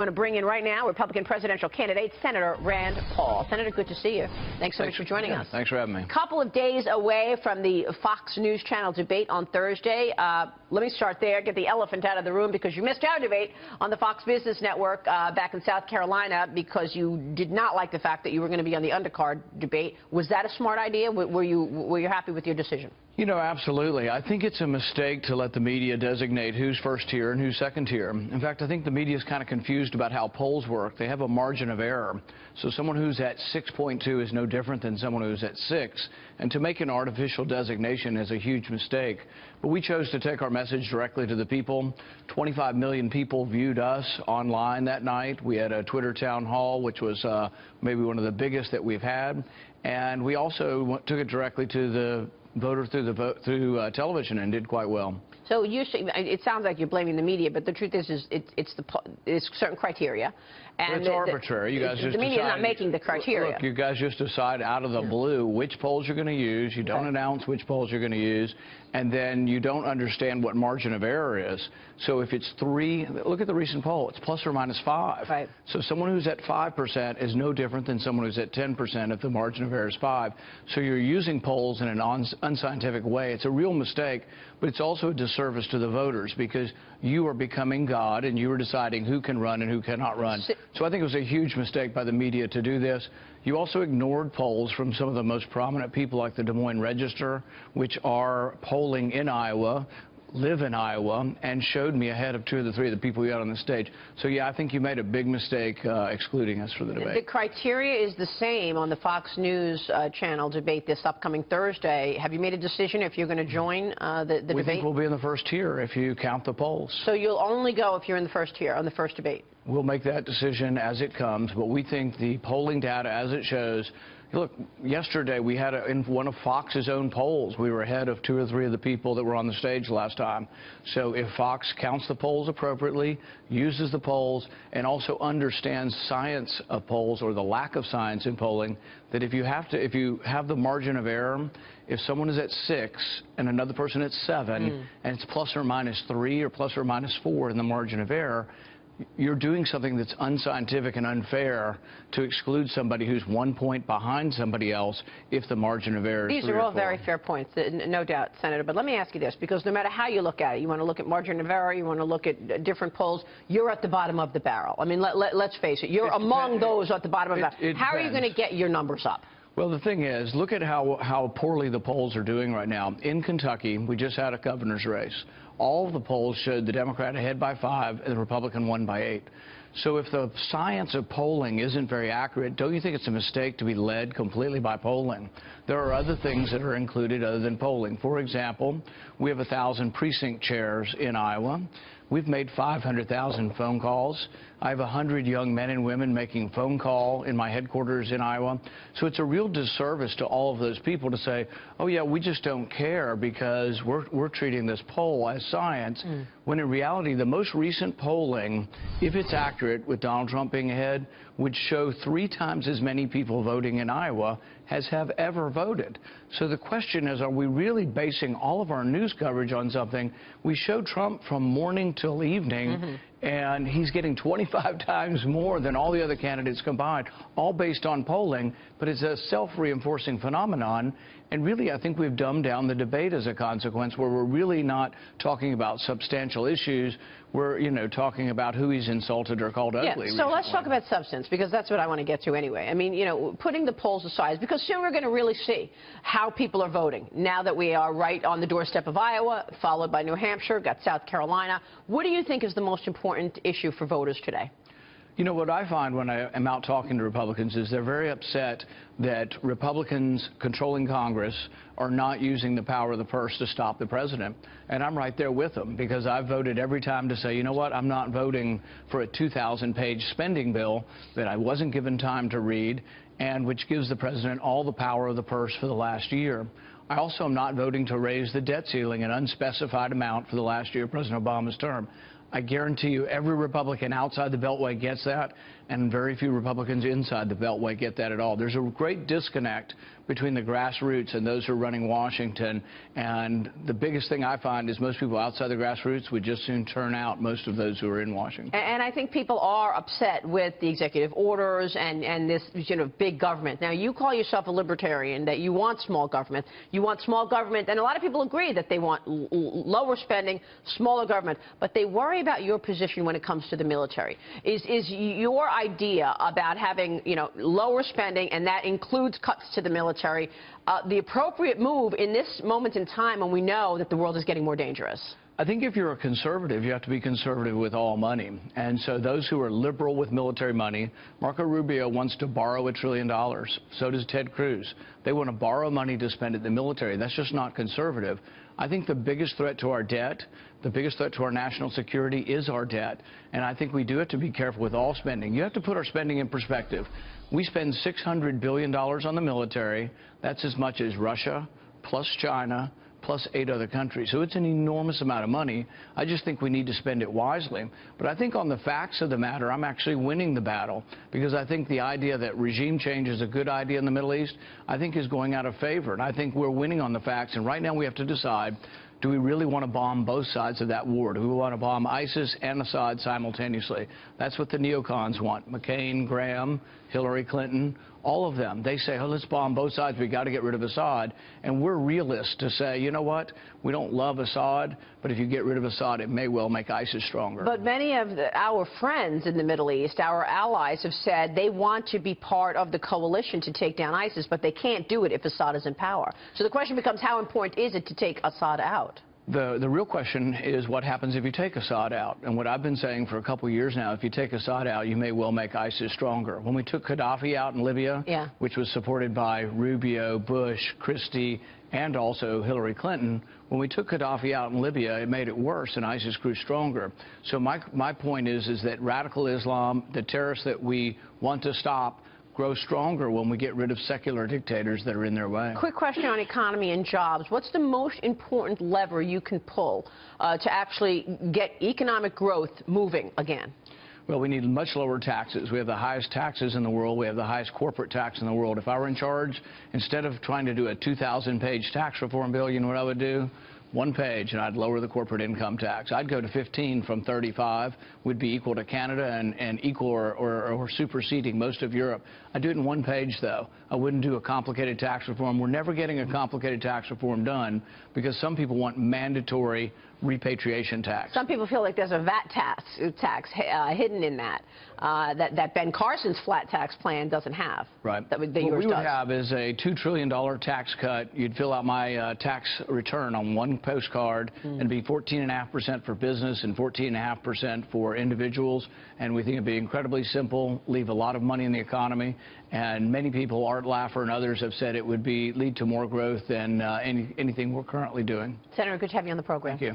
I'm going to bring in right now Republican presidential candidate Senator Rand Paul. Senator, good to see you. Thanks so much for joining us. Thanks for having me. Couple of days away from the Fox News Channel debate on Thursday. Let me start there, get the elephant out of the room, because you missed our debate on the Fox Business Network back in South Carolina because you did not like the fact that you were going to be on the undercard debate. Was that a smart idea? Were you happy with your decision? You know, absolutely. I think it's a mistake to let the media designate who's first tier and who's second tier. In fact, I think the media is kind of confused about how polls work. They have a margin of error. So someone who's at 6.2 is no different than someone who's at 6. And to make an artificial designation is a huge mistake. But we chose to take our message directly to the people. 25 million people viewed us online that night. We had a Twitter town hall, which was maybe one of the biggest that we've had. And we also took it directly to the voter through television and did quite well. So it sounds like you're blaming the media, but the truth is it's certain criteria. And it's arbitrary. You guys just the media's not making the criteria. Look, you guys just decide out of the blue which polls you're going to use. You don't announce which polls you're going to use, and then you don't understand what margin of error is. So if it's 3, look at the recent poll. It's plus or minus 5. Right. So someone who's at 5% is no different than someone who's at 10% if the margin of error is 5. So you're using polls in an unscientific way. It's a real mistake, but it's also a disservice to the voters because you are becoming God and you are deciding who can run and who cannot run. So I think it was a huge mistake by the media to do this. You also ignored polls from some of the most prominent people like the Des Moines Register, which are polling in Iowa, live in Iowa, and showed me ahead of 2 of the 3 of the people you had on the stage. So, yeah, I think you made a big mistake excluding us for the debate. The criteria is the same on the Fox News Channel debate this upcoming Thursday. Have you made a decision if you're going to join the debate? We think we'll be in the first tier if you count the polls. So you'll only go if you're in the first tier on the first debate? We'll make that decision as it comes, but we think the polling data as it shows. Look, yesterday we had in one of Fox's own polls, we were ahead of 2 or 3 of the people that were on the stage last time. So if Fox counts the polls appropriately, uses the polls, and also understands science of polls or the lack of science in polling, that if you have the margin of error, if someone is at 6 and another person at 7, and it's plus or minus 3 or plus or minus 4 in the margin of error, you're doing something that's unscientific and unfair to exclude somebody who's 1 point behind somebody else if the margin of error is 3 or 4. These are all very fair points, no doubt, Senator. But let me ask you this, because no matter how you look at it, you want to look at margin of error, you want to look at different polls, you're at the bottom of the barrel. I mean, let's face it, you're among those at the bottom of the barrel. How are you going to get your numbers up? Well, the thing is, look at how poorly the polls are doing right now. In Kentucky, we just had a governor's race. All of the polls showed the Democrat ahead by 5 and the Republican won by 8. So if the science of polling isn't very accurate, don't you think it's a mistake to be led completely by polling? There are other things that are included other than polling. For example, we have 1,000 precinct chairs in Iowa. We've made 500,000 phone calls. I have 100 young men and women making phone call in my headquarters in Iowa. So it's a real disservice to all of those people to say, oh, yeah, we just don't care because we're treating this poll as science, when in reality, the most recent polling, if it's accurate with Donald Trump being ahead, would show 3 times as many people voting in Iowa as have ever voted. So the question is, are we really basing all of our news coverage on something? We show Trump from morning till evening, and he's getting 25 times more than all the other candidates combined, all based on polling, but it's a self-reinforcing phenomenon. And really, I think we've dumbed down the debate as a consequence, where we're really not talking about substantial issues. We're, talking about who he's insulted or called ugly. Yeah, so let's talk about substance, because that's what I want to get to anyway. I mean, putting the polls aside, because soon we're going to really see how people are voting. Now that we are right on the doorstep of Iowa, followed by New Hampshire, got South Carolina, what do you think is the most important issue for voters today? You know, what I find when I am out talking to Republicans is they're very upset that Republicans controlling Congress are not using the power of the purse to stop the president. And I'm right there with them, because I've voted every time to say, you know what, I'm not voting for a 2,000-page spending bill that I wasn't given time to read, and which gives the president all the power of the purse for the last year. I also am not voting to raise the debt ceiling an unspecified amount for the last year of President Obama's term. I guarantee you every Republican outside the Beltway gets that, and very few Republicans inside the Beltway get that at all. There's a great disconnect between the grassroots and those who are running Washington. And the biggest thing I find is most people outside the grassroots would just soon turn out most of those who are in Washington. And I think people are upset with the executive orders and this, big government. Now, you call yourself a libertarian, that you want small government. You want small government, and a lot of people agree that they want lower spending, smaller government, but they worry about your position when it comes to the military. Is your idea about having, lower spending, and that includes cuts to the military, the appropriate move in this moment in time when we know that the world is getting more dangerous? I think if you're a conservative, you have to be conservative with all money. And so those who are liberal with military money, Marco Rubio wants to borrow $1 trillion. So does Ted Cruz. They want to borrow money to spend it in the military. That's just not conservative. I think the biggest threat to our debt, the biggest threat to our national security is our debt. And I think we do have to be careful with all spending. You have to put our spending in perspective. We spend $600 billion on the military. That's as much as Russia plus China plus 8 other countries. So it's an enormous amount of money. I just think we need to spend it wisely. But I think on the facts of the matter, I'm actually winning the battle, because I think the idea that regime change is a good idea in the Middle East, I think is going out of favor. And I think we're winning on the facts. And right now we have to decide, do we really want to bomb both sides of that war? Do we want to bomb ISIS and Assad simultaneously? That's what the neocons want. McCain, Graham, Hillary Clinton, all of them. They say, oh, let's bomb both sides. We've got to get rid of Assad. And we're realists to say, you know what? We don't love Assad, but if you get rid of Assad, it may well make ISIS stronger. But many of our friends in the Middle East, our allies, have said they want to be part of the coalition to take down ISIS, but they can't do it if Assad is in power. So the question becomes, how important is it to take Assad out? The real question is what happens if you take Assad out. And what I've been saying for a couple of years now, if you take Assad out, you may well make ISIS stronger. When we took Gaddafi out in Libya, which was supported by Rubio, Bush, Christie, and also Hillary Clinton, when we took Gaddafi out in Libya, it made it worse and ISIS grew stronger. So my point is that radical Islam, the terrorists that we want to stop, grow stronger when we get rid of secular dictators that are in their way. Quick question on economy and jobs. What's the most important lever you can pull to actually get economic growth moving again? Well, we need much lower taxes. We have the highest taxes in the world. We have the highest corporate tax in the world. If I were in charge, instead of trying to do a 2,000-page tax reform bill, you know what I would do? One page, and I'd lower the corporate income tax. I'd go to 15 from 35, would be equal to Canada and equal or superseding most of Europe. I'd do it in one page, though. I wouldn't do a complicated tax reform. We're never getting a complicated tax reform done because some people want mandatory repatriation tax. Some people feel like there's a VAT tax hidden in that, that Ben Carson's flat tax plan doesn't have. Right. That what we would have is a $2 trillion tax cut. You'd fill out my tax return on one postcard and be 14.5% for business and 14.5% for individuals. And we think it'd be incredibly simple, leave a lot of money in the economy. And many people, Art Laffer and others, have said it would lead to more growth than anything we're currently doing. Senator, good to have you on the program. Thank you.